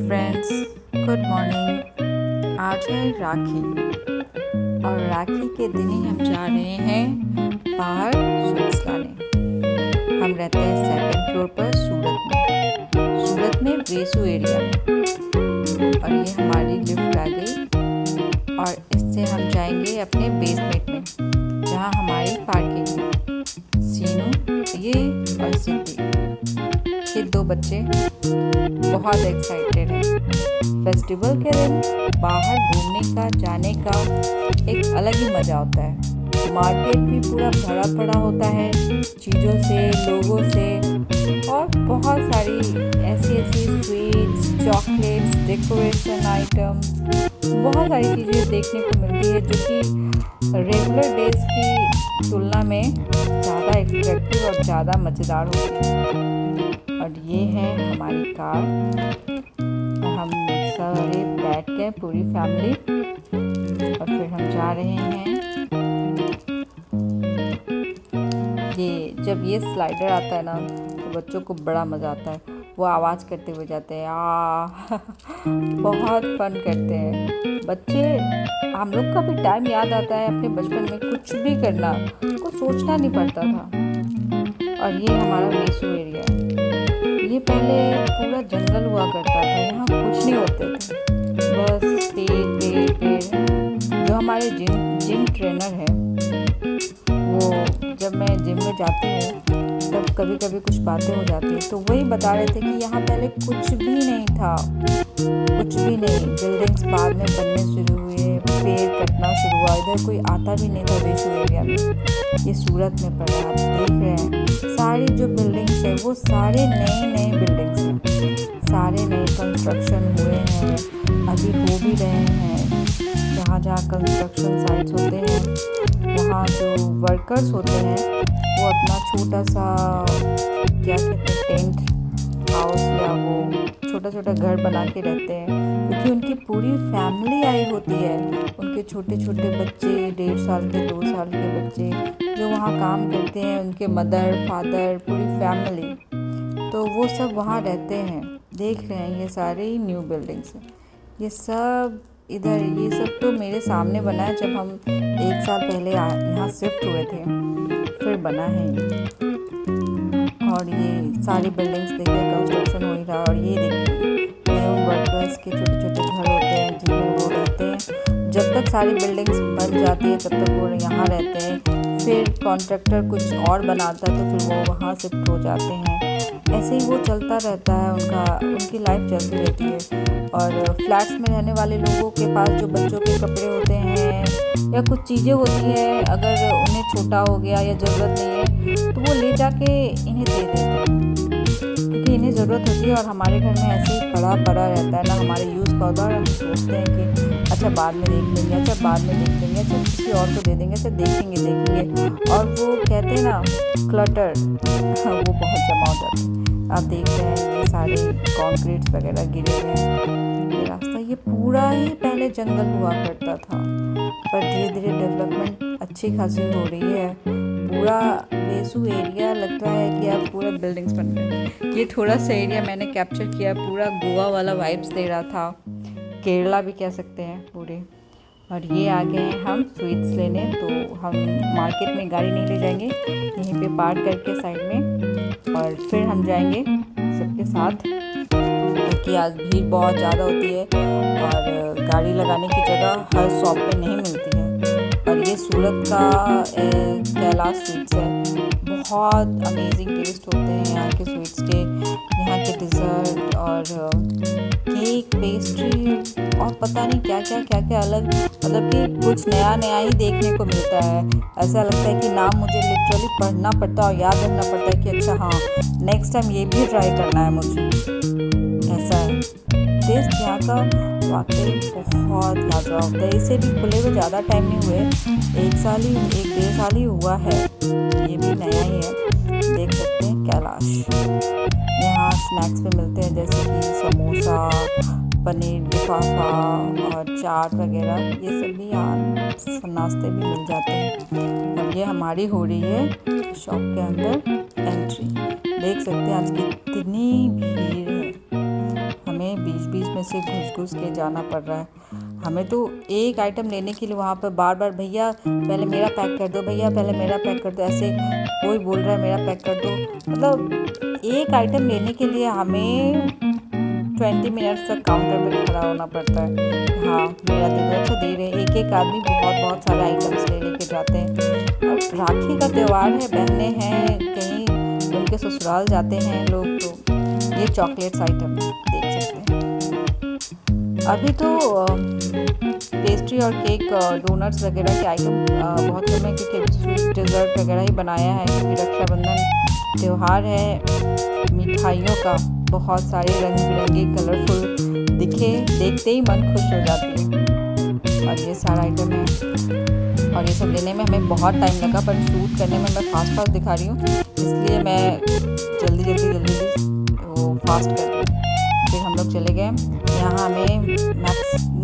Friends, good morning. आज है राखी और राखी के दिन ही हम जा रहे हैं बाहर स्वीट्स लाने। हम रहते हैं सेकंड फ्लोर पर सूरत में वेसू एरिया में। और ये हमारी लिफ्ट आ गई और इससे हम जाएंगे अपने बेसमेंट में जहाँ हमारी पार्किंग है। सीनू ये और सिद्धि, ये दो बच्चे बहुत एक्साइटेड हैं। फेस्टिवल के दिन बाहर घूमने का, जाने का एक अलग ही मज़ा होता है। मार्केट भी पूरा भरा पड़ा होता है चीज़ों से, लोगों से, और बहुत सारी ऐसी स्वीट्स, चॉकलेट्स, डेकोरेशन आइटम्स, बहुत सारी चीज़ें देखने को मिलती है जो कि रेगुलर डेज की तुलना में ज़्यादा अट्रैक्टिव और ज़्यादा मज़ेदार होती है। और ये है हमारी कार, हम सारे बैठ के पूरी फैमिली, और फिर हम जा रहे हैं। ये जब ये स्लाइडर आता है ना तो बच्चों को बड़ा मज़ा आता है। वो आवाज़ करते हुए जाते हैं, बहुत फन करते हैं बच्चे। हम लोग का भी टाइम याद आता है अपने बचपन में, कुछ भी करना कुछ सोचना नहीं पड़ता था। और ये हमारा वेसू एरिया है। ये पहले पूरा जंगल हुआ करता था, यहाँ कुछ नहीं होते थे, बस पेड़। जो हमारे जिम ट्रेनर है, वो जब मैं जिम में जाती हूँ तब कभी कभी कुछ बातें हो जाती हैं, तो वही बता रहे थे कि यहाँ पहले कुछ भी नहीं था, कुछ भी नहीं। बिल्डिंग्स बाद में बनने शुरू हुए, पेड़ कटना शुरू हुआ, इधर कोई आता भी नहीं था वेसू एरिया में। ये सूरत में पड़ा, आप देख रहे हैं सारी जो बिल्डिंग्स है वो सारे नए बिल्डिंग्स हैं, सारे नए कंस्ट्रक्शन हुए हैं, अभी हो भी रहे हैं। जहाँ कंस्ट्रक्शन साइट्स होते हैं वहाँ जो वर्कर्स होते हैं वो अपना छोटा सा क्या कहते हैं टेंट हाउस या वो छोटा घर बना के रहते हैं, क्योंकि उनकी पूरी फैमिली आई होती है। उनके छोटे बच्चे, 1.5 साल के, 2 साल के बच्चे जो वहाँ काम करते हैं, उनके मदर फादर, पूरी फैमिली, तो वो सब वहाँ रहते हैं। देख रहे हैं ये सारे न्यू बिल्डिंग्स हैं, ये सब इधर, ये सब तो मेरे सामने बना है जब हम 1 साल पहले यहाँ शिफ्ट हुए थे, फिर बना है ये। और ये सारी बिल्डिंग्स देखिए कंस्ट्रक्शन हो ही रहा। और ये देखिए उन वर्कर्स के छोटे घर होते हैं जिनमें वो रहते हैं। जब तक सारी बिल्डिंग्स बन जाती है तब तक वो यहाँ रहते हैं, फिर कॉन्ट्रैक्टर कुछ और बनाता है तो फिर वो वहाँ शिफ्ट हो जाते हैं। ऐसे ही वो चलता रहता है, उनकी लाइफ चलती रहती है। और फ्लैट्स में रहने वाले लोगों के पास जो बच्चों के कपड़े होते हैं या कुछ चीज़ें होती हैं, अगर उन्हें छोटा हो गया या ज़रूरत नहीं है तो वो ले जाके इन्हें दे देते हैं, क्योंकि इन्हें ज़रूरत होती है। और हमारे घर में ऐसे ही पड़ा रहता है ना, हमारे यूज़ का होता है, और हम सोचते हैं कि अच्छा बाद में देख लेंगे, अच्छा किसी और को दे देंगे, अच्छा देखेंगे। और वो कहते हैं ना क्लटर, वो बहुत जमा हो जाता है। आप देख रहे हैं ये सारे कंक्रीट्स वगैरह गिरे हुए हैं। ये रास्ता, ये पूरा ही पहले जंगल हुआ करता था, पर धीरे धीरे डेवलपमेंट अच्छी खासी हो रही है। पूरा वेसू एरिया लगता है कि अब पूरा बिल्डिंग्स बन रहे। ये थोड़ा सा एरिया मैंने कैप्चर किया, पूरा गोवा वाला वाइब्स दे रहा था, केरला भी कह सकते हैं पूरे। और ये आ गए हैं हम स्वीट्स लेने, तो हम मार्केट में गाड़ी नहीं ले जाएंगे, यहीं पे पार्क करके साइड में, और फिर हम जाएंगे सबके साथ, क्योंकि आज भीड़ बहुत ज़्यादा होती है और गाड़ी लगाने की जगह हर शॉप पे नहीं मिलती है। और ये सूरत का कैलाश स्वीट्स है, बहुत अमेजिंग टेस्ट होते हैं यहाँ के स्वीट्स के। यहाँ के डिज़र्ट और केक, पेस्ट्री और पता नहीं क्या अलग, मतलब कि कुछ नया ही देखने को मिलता है। ऐसा लगता है कि नाम मुझे लिटरली पढ़ना पड़ता है और याद रखना पड़ता है कि अच्छा हाँ नेक्स्ट टाइम ये भी ट्राई करना है मुझे। ऐसा है टेस्ट यहाँ का, वाकई बहुत लाजवाब होता है। इसे भी खुले हुए ज़्यादा टाइम नहीं हुए, 1 1.5 साल ही हुआ है, ये भी नया ही है। देख सकते हैं कैलाश, यहाँ स्नैक्स पे मिलते हैं जैसे कि समोसा, पनीर लिफाफा और चाट वगैरह, ये सब भी यहाँ नाश्ते भी मिल जाते हैं। और ये हमारी हो रही है शॉप के अंदर एंट्री। देख सकते हैं आज कितनी भीड़ है, हमें बीच में में से घुस घुस के जाना पड़ रहा है। हमें तो एक आइटम लेने के लिए वहाँ पर बार बार भैया पहले मेरा पैक कर दो, भैया पहले मेरा पैक कर दो, ऐसे कोई बोल रहा है मेरा पैक कर दो। मतलब एक आइटम लेने के लिए हमें 20 मिनट्स तक काउंटर पे खड़ा होना पड़ता है। हाँ मेरा दे दो, अच्छा दे रहे हैं। एक एक आदमी बहुत सारे आइटम्स ले लेके जाते हैं। अब राखी का त्यौहार है, बहनें हैं, कहीं उनके ससुराल जाते हैं लोग, तो ये चॉकलेट्स आइटम देख सकते हैं। अभी तो पेस्ट्री और केक, डोनट्स वगैरह के आइटम बहुत कम है, क्योंकि स्वीट डेजर्ट वगैरह ही बनाया है, क्योंकि रक्षाबंधन त्यौहार है मिठाइयों का। बहुत सारे रंग बिरंगे कलरफुल दिखे, देखते ही मन खुश हो जाती है। और ये सारा आइटम है, और ये सब लेने में हमें बहुत टाइम लगा, पर शूट करने में मैं फास्ट दिखा रही हूँ, इसलिए मैं जल्दी वो फास्ट कर रही हूँ। फिर हम लोग चले गए। यहाँ हमें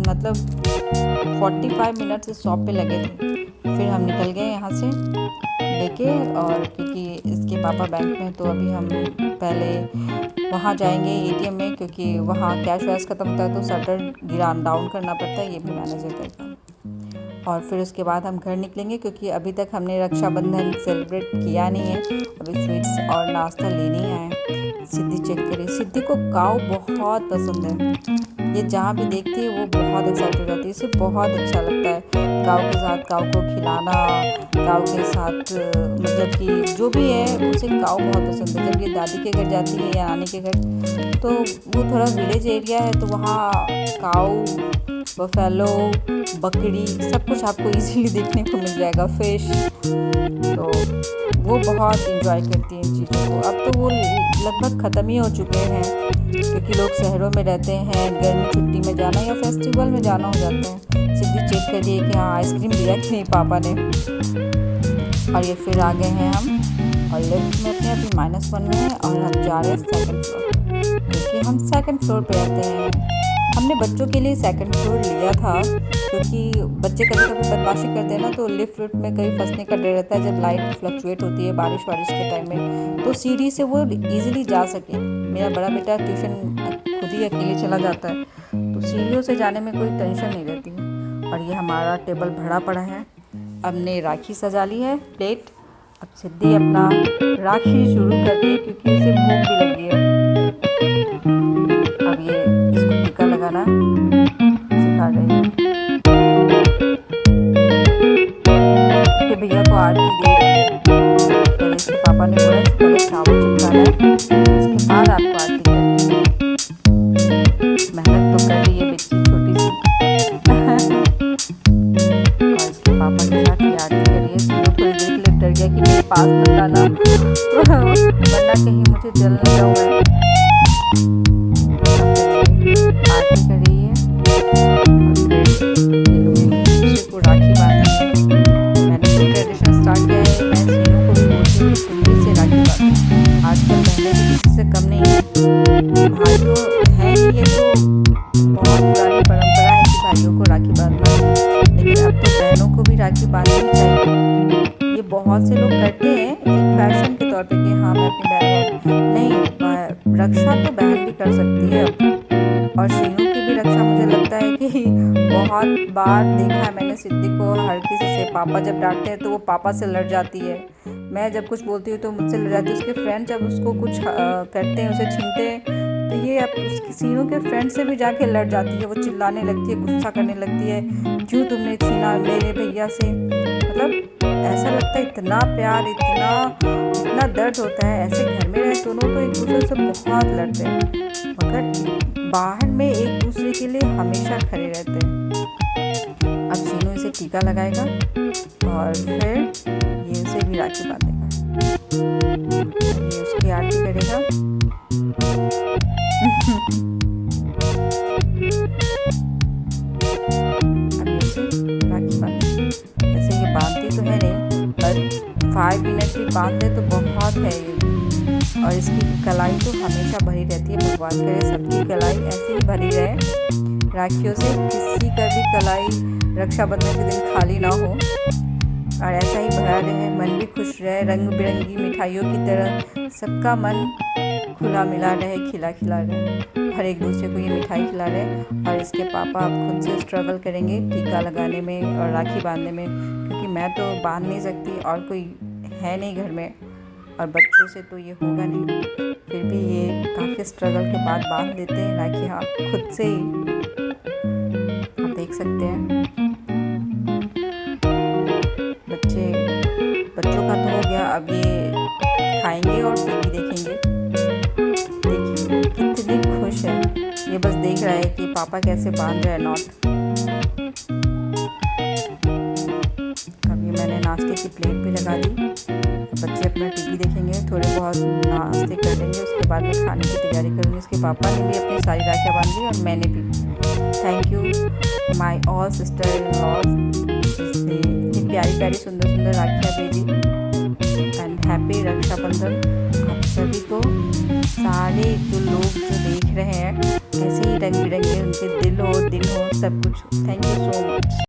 मतलब 45 मिनट से शॉप पे लगे थे। फिर हम निकल गए यहाँ से लेके, और क्योंकि इसके पापा बैंक में, तो अभी हम पहले वहाँ जाएंगे एटीएम में, क्योंकि वहाँ कैश वैश ख़त्म होता है तो शटर डाउन करना पड़ता है, ये भी मैनेजर करता है। और फिर उसके बाद हम घर निकलेंगे, क्योंकि अभी तक हमने रक्षाबंधन सेलिब्रेट किया नहीं है। अभी स्वीट्स और नाश्ता लेने ही आए। सिद्धि चेक करिए, सिद्धि को काऊ बहुत पसंद है। ये जहाँ भी देखती है वो बहुत एक्साइटेड हो जाती है, इसे बहुत अच्छा लगता है काऊ के साथ, काऊ को खिलाना, काऊ के साथ मतलब कि जो भी है उसे काऊ बहुत पसंद है। जब ये दादी के घर जाती है या नानी के घर, तो वो थोड़ा विलेज एरिया है, तो वहाँ काऊ, बफेलो, बकरी सब कुछ आपको इजीली देखने को मिल जाएगा, फिश, तो वो बहुत इंजॉय करती हैं इन चीज़ों को। अब तो वो लगभग ख़त्म ही हो चुके हैं, क्योंकि लोग शहरों में रहते हैं, गर्मी छुट्टी में जाना या फेस्टिवल में जाना हो जाता है। सिद्धि चेक करिए कि हाँ आइसक्रीम दिया कि नहीं पापा ने। और ये फिर आ गए हैं हम, और लिफ्ट में अपने अभी -1 में है, और हम जा रहे हैं 2nd फ्लोर, क्योंकि हम 2nd फ्लोर पे रहते हैं। हमने बच्चों के लिए 2nd फ्लोर लिया था, क्योंकि बच्चे कभी कभी बदमाशी करते हैं ना, तो लिफ्ट में कहीं फंसने का डर रहता है जब लाइट फ्लक्चुएट होती है बारिश के टाइम में, तो सीढ़ी से वो इजीली जा सके। मेरा बड़ा बेटा ट्यूशन खुद ही अकेले चला जाता है, तो सीढ़ियों से जाने में कोई टेंशन नहीं रहती है। और ये हमारा टेबल भरा पड़ा है। हमने राखी सजा ली है, प्लेट। अब सिद्धि अपना राखी शुरू कर दी, क्योंकि उसे भूख भी लगी है। अब ये इसको टीका लगाना सिखा रही है। ये भैया को आरती दे रही है। पहले इसके पापा ने बोला पहले चावल चिपकाना है, इसके बाद आपको आरती करनी है। मेहनत तो कर रही है बच्ची छोटी सी। और इसके पापा के साथ ही आरती करिए। तो थोड़ी देर के लिए डर गया कि मेरे पास मत लाना वरना कहीं मुझे जल न जाऊँ मैं। आरती कर रही है, को राखी बांधनी है। मैंने तो ट्रेडिशन स्टार्ट किया है, मैं सीनों को भी बोलती हूँ कि तुम से राखी बांधो। आजकल बहनें भी किसी से कम नहीं है, भाई तो है ही, ये तो बहुत पुरानी परंपरा है कि भाइयों को राखी बांधना है, लेकिन अब तो बहनों को भी राखी बांधनी चाहिए। ये बहुत से लोग करते हैं एक फैशन के तौर पे कि हाँ मैं अपनी बहन नहीं, रक्षा तो बहन भी कर सकती है अब। और शीनू की भी रक्षा मुझे लगता है कि बहुत बार देखा है मैंने सिद्धि को, हर किसी से पापा जब डांटते हैं तो वो पापा से लड़ जाती है। मैं जब कुछ बोलती हूँ तो मुझसे लड़ जाती है। उसके फ्रेंड जब उसको कुछ करते हैं, उसे छीनते हैं, तो ये अब उसकी शीनू के फ्रेंड से भी जाके लड़ जाती है। वो चिल्लाने लगती है, गुस्सा करने लगती है, क्यों तुमने छीना मेरे भैया से। मतलब ऐसा लगता है इतना प्यार, इतना दर्द होता है। ऐसे घर में रहे दोनों तो एक दूसरे से बहुत लड़ते हैं, मगर बाहर में एक दूसरे के लिए हमेशा खड़े रहते हैं। अब शीनू इसे टीका लगाएगा और फिर ये उसे भी राखी बांधेगा। ये उसकी आरती करेगा। अब ये उसे राखी बांधेगा। ऐसे ये बांधती तो है नहीं, पर 5 मिनट भी बांध दे तो बहुत है ये। और इसकी कलाई तो हमेशा भरी रहती है। भगवान करे सबकी कलाई ऐसे ही भरी रहे राखियों से, किसी का भी कलाई रक्षाबंधन के दिन खाली ना हो, और ऐसा ही भरा रहे, मन भी खुश रहे, रंग बिरंगी मिठाइयों की तरह सबका मन खुला मिला रहे, खिला खिला रहे और एक दूसरे को ये मिठाई खिला रहे। और इसके पापा अब खुद से स्ट्रगल करेंगे टीका लगाने में और राखी बांधने में, क्योंकि मैं तो बांध नहीं सकती और कोई है नहीं घर में और बच्चों से तो ये होगा नहीं। फिर भी ये काफ़ी स्ट्रगल के बाद बांध देते हैं राखी, हाँ खुद से ही। आप देख सकते हैं बच्चों का तो हो गया, अब ये खाएंगे और टीवी देखेंगे। देखिए कितनी खुश है, ये बस देख रहा है कि पापा कैसे बांध रहे हैं नॉट। अभी मैंने नाश्ते की प्लेट भी लगा दी, बच्चे अपना टीवी देखेंगे, थोड़े बहुत नाश्ते कर लेंगे, उसके बाद मैं खाने की तैयारी करूँगी। उसके पापा ने भी अपनी सारी राखियाँ बांध ली और मैंने भी। Thank you my all sister in laws, जिसने इतनी प्यारी प्यारी सुंदर सुंदर राखियाँ भेजी। एंड हैप्पी रक्षाबंधन आप सभी को। सारे जो लोग जो देख रहे हैं ऐसे ही रंग बिरंगे उनके दिल हो दिन हो सब कुछ। Thank you so much.